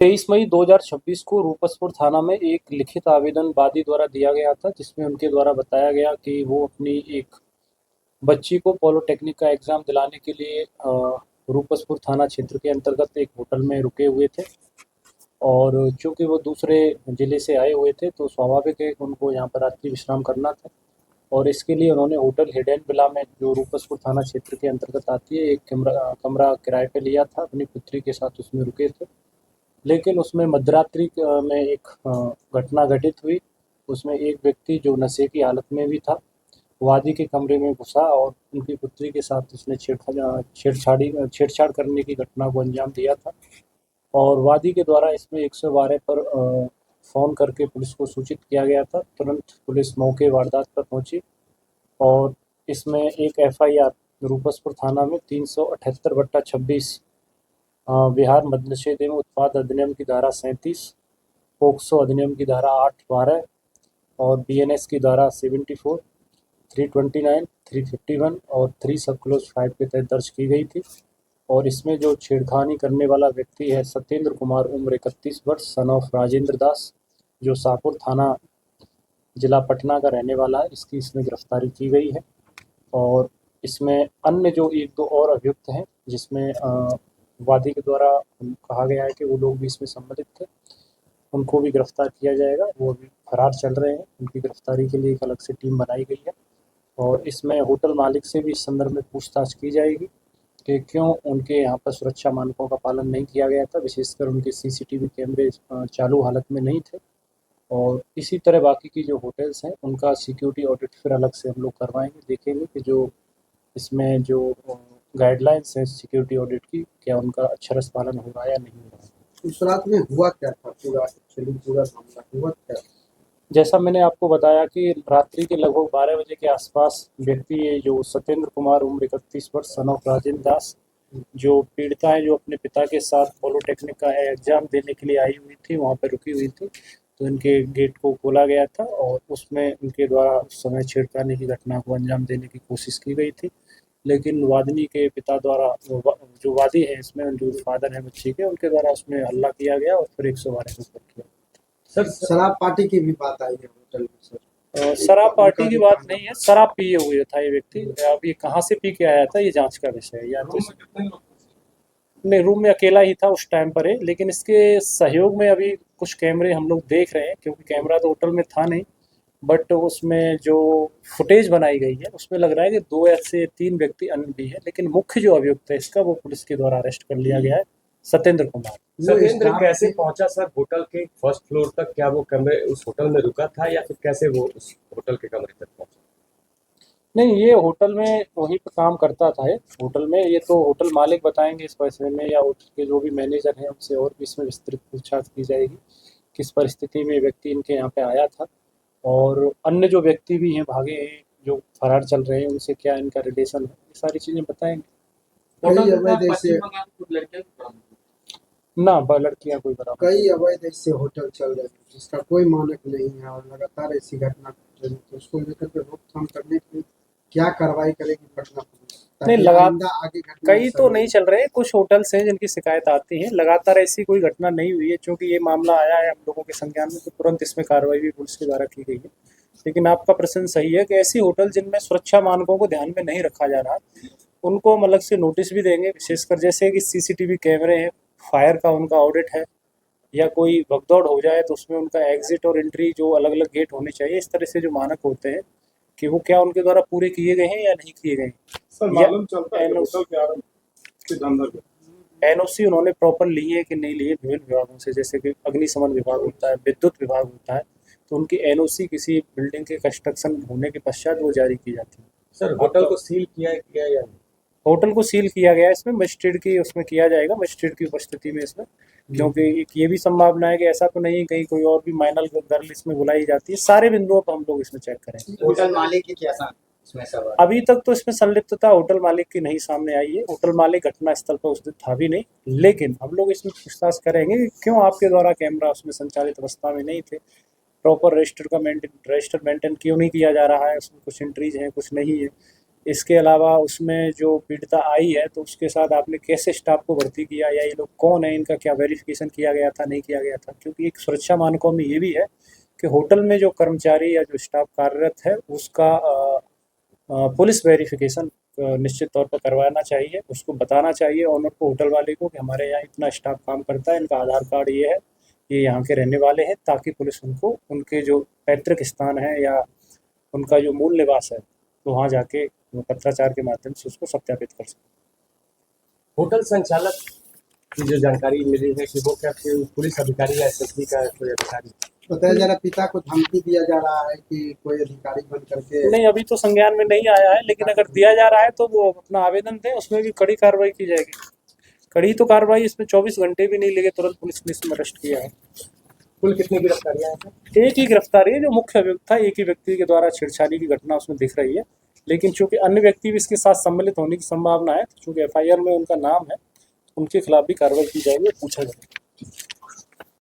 23 मई 2026 को रूपसपुर थाना में एक लिखित आवेदन वादी द्वारा दिया गया था, जिसमें उनके द्वारा बताया गया कि वो अपनी एक बच्ची को पॉलिटेक्निक का एग्ज़ाम दिलाने के लिए रूपसपुर थाना क्षेत्र के अंतर्गत एक होटल में रुके हुए थे। और चूँकि वो दूसरे ज़िले से आए हुए थे, तो स्वाभाविक है कि उनको यहाँ पर रात्रि विश्राम करना था। और इसके लिए उन्होंने होटल हिडेन विला में, जो रूपसपुर थाना क्षेत्र के अंतर्गत आती है, एक कमरा किराए पे लिया था। अपनी पुत्री के साथ उसमें रुके थे। लेकिन उसमें मध्यरात्रि में एक घटना घटित हुई। उसमें एक व्यक्ति जो नशे की हालत में भी था, वादी के कमरे में घुसा और उनकी पुत्री के साथ उसने छेड़छाड़ करने की घटना को अंजाम दिया था। और वादी के द्वारा इसमें 112 पर फ़ोन करके पुलिस को सूचित किया गया था। तुरंत पुलिस मौके वारदात पर पहुंची और इसमें एक एफआईआर रूपसपुर थाना में 378/26 बिहार मद्यनिषेध एवं उत्पाद अधिनियम की धारा 37, पोक्सो अधिनियम की धारा 8(12) और बीएनएस की धारा 74, 329, 351 और 3 सब क्लोज 5 के तहत दर्ज की गई थी। और इसमें जो छेड़खानी करने वाला व्यक्ति है सत्येंद्र कुमार, उम्र 31 वर्ष, सन ऑफ राजेंद्र दास, जो शाहपुर थाना जिला पटना का रहने वाला है, इसकी इसमें गिरफ्तारी की गई है। और इसमें अन्य जो 1-2 और अभियुक्त हैं, जिसमें वादी के द्वारा कहा गया है कि वो लोग भी इसमें सम्मिलित थे, उनको भी गिरफ्तार किया जाएगा। वो अभी फरार चल रहे हैं। उनकी गिरफ्तारी के लिए एक अलग से टीम बनाई गई है। और इसमें होटल मालिक से भी इस संदर्भ में पूछताछ की जाएगी कि क्यों उनके यहाँ पर सुरक्षा मानकों का पालन नहीं किया गया था। विशेषकर उनके सीसीटीवी कैमरे चालू हालत में नहीं थे। और इसी तरह बाकी की जो होटल्स हैं, उनका सिक्योरिटी ऑडिट फिर अलग से हम लोग करवाएंगे, देखेंगे कि जो इसमें जो गाइडलाइंस हैं सिक्योरिटी ऑडिट की, क्या उनका अक्षरश पालन हो रहा है या नहीं हो रहा है। उस रात में हुआ क्या था, पूरा मामला हुआ क्या? जैसा मैंने आपको बताया कि रात्रि के लगभग 12 बजे के आसपास व्यक्ति, जो सत्येंद्र कुमार, उम्र 31 वर्ष, सन ऑफ राजेंद्र दास, जो पीड़िता है, जो अपने पिता के साथ पॉलिटेक्निक का एग्ज़ाम देने के लिए आई हुई थी, वहाँ पर रुकी हुई थी। तो इनके गेट को खोला गया था और उसमें इनके द्वारा उस समय छेड़खानी की घटना को अंजाम देने की कोशिश की गई थी। लेकिन वादिनी के पिता द्वारा, जो वादी है इसमें, जो फादर हैं बच्ची के, उनके द्वारा उसमें हल्ला किया गया और फिर 112 को कॉल किया। सर, शराब पार्टी की भी बात आई है होटल में सर? शराब पार्टी की बात नहीं है। शराब पिए हुए था ये व्यक्ति। अब ये कहाँ से पी के आया था, ये जांच का विषय है। या तो नहीं, रूम में अकेला ही था उस टाइम पर है। लेकिन इसके सहयोग में अभी कुछ कैमरे हम लोग देख रहे हैं, क्योंकि कैमरा तो होटल में था नहीं, बट उसमें जो फुटेज बनाई गई है उसमें लग रहा है कि 2 या से 3 व्यक्ति अन्य भी है। लेकिन मुख्य जो अभियुक्त है इसका, वो पुलिस के द्वारा अरेस्ट कर लिया गया है, सत्येंद्र कुमार। सत्येंद्र कैसे पहुंचा सर होटल के फर्स्ट फ्लोर तक? क्या वो कमरे उस होटल में रुका था या फिर कैसे वो उस होटल के कमरे तक पहुंचा? नहीं, ये होटल में वहीं पर काम करता था। ये होटल में, ये तो होटल मालिक बताएंगे इस विषय में, या होटल के जो भी मैनेजर हैं उनसे और भी इसमें विस्तृत पूछताछ की जाएगी, किस परिस्थिति में व्यक्ति इनके यहाँ पे आया था। और अन्य जो व्यक्ति भी हैं भागे हैं, जो फरार चल रहे हैं, उनसे क्या इनका रिलेशन है, ये सारी चीज़ें बताएंगे। कई अवैध ऐसे ना लड़कियाँ कोई बराबर। कई अवैध ऐसे होटल चल रहे हैं जिसका कोई मानक नहीं है और लगातार ऐसी घटना घट रही है, तो उसको लेकर के रोकथाम करने के लिए क्या कार्रवाई करेगी पटना पुलिस? नहीं, आगे कई तो नहीं चल रहे, कुछ होटल्स हैं जिनकी शिकायत आती है। लगातार ऐसी कोई घटना नहीं हुई है। चूँकि ये मामला आया है हम लोगों के संज्ञान में, तो तुरंत इसमें कार्रवाई भी पुलिस के द्वारा की गई है। लेकिन आपका प्रश्न सही है कि ऐसी होटल जिनमें सुरक्षा मानकों को ध्यान में नहीं रखा जा रहा, उनको हम अलग से नोटिस भी देंगे। विशेषकर जैसे कि सीसीटीवी कैमरे हैं, फायर का उनका ऑडिट है, या कोई भगदौड़ हो जाए तो उसमें उनका एग्जिट और एंट्री जो अलग अलग गेट होने चाहिए, इस तरह से जो मानक होते हैं, कि वो क्या उनके द्वारा पूरे किए गए हैं या नहीं किए गए हैं। सर, मालूम चलता है होटल के आरंभ के अंदर एनओसी उन्होंने प्रॉपर लिए है कि नहीं लिए विभिन्न विभागों से, जैसे कि अग्निशमन विभाग होता है, विद्युत विभाग होता है, तो उनकी एनओसी किसी बिल्डिंग के कंस्ट्रक्शन होने के पश्चात वो जारी की जाती है। सर, होटल को सील किया या नहीं? होटल को सील किया गया है। इसमें मजिस्ट्रेट की उसमें किया जाएगा, मजिस्ट्रेट की उपस्थिति में इसमें, क्योंकि एक ये भी संभावना है कि ऐसा तो नहीं कहीं कोई और भी माइनर गर्ल इसमें बुलाई जाती है। सारे बिंदुओं पर हम लोग इसमें चेक करेंगे। होटल मालिक की क्या इसमें सवाल? अभी तक तो इसमें संलिप्तता होटल मालिक की नहीं सामने आई है। होटल मालिक घटना स्थल पर उस दिन था भी नहीं। लेकिन हम लोग इसमें पूछताछ करेंगे कि क्यों आपके द्वारा कैमरा उसमें संचालित अवस्था में नहीं थे, प्रॉपर रजिस्टर मेंटेन क्यों नहीं किया जा रहा है, उसमें कुछ एंट्रीज हैं, कुछ नहीं है। इसके अलावा उसमें जो पीड़िता आई है तो उसके साथ आपने कैसे स्टाफ को भर्ती किया, या ये लोग कौन है, इनका क्या वेरिफिकेशन किया गया था, नहीं किया गया था। क्योंकि एक सुरक्षा मानकों में ये भी है कि होटल में जो कर्मचारी या जो स्टाफ कार्यरत है उसका पुलिस वेरिफिकेशन निश्चित तौर पर करवाना चाहिए। उसको बताना चाहिए ऑनर को, होटल वाले को, कि हमारे यहाँ इतना स्टाफ काम करता है, इनका आधार कार्ड ये है, ये यहाँ के रहने वाले हैं, ताकि पुलिस उनको उनके जो पैतृक स्थान है या उनका जो मूल निवास है तो वहाँ जाके पत्राचार के माध्यम से उसको सत्यापित कर सके। होटल संचालक की जो जानकारी मिली है कि वो क्या कोई पुलिस अधिकारी या एसएसबी का कोई अधिकारी? बताया जा रहा पिता को धमकी दिया जा रहा है कि कोई अधिकारी बन करके। नहीं, अभी तो संज्ञान में नहीं आया है, लेकिन अगर दिया जा रहा है तो वो अपना आवेदन दें, उसमें भी कड़ी कार्रवाई की जाएगी। कड़ी तो कार्रवाई, इसमें 24 घंटे भी नहीं लगे, तुरंत पुलिस ने इसमें अरेस्ट किया है। कुल कितनी गिरफ्तारियां हैं? एक ही गिरफ्तारी है जो मुख्य अभियुक्त था, एक ही व्यक्ति के द्वारा छेड़छाड़ी की घटना उसमें दिख रही है, लेकिन चूंकि अन्य व्यक्ति भी इसके साथ सम्मिलित होने की संभावना है, तो चूंकि एफआईआर में उनका नाम है, उनके खिलाफ भी कार्रवाई की जाएगी, पूछा जाएगा।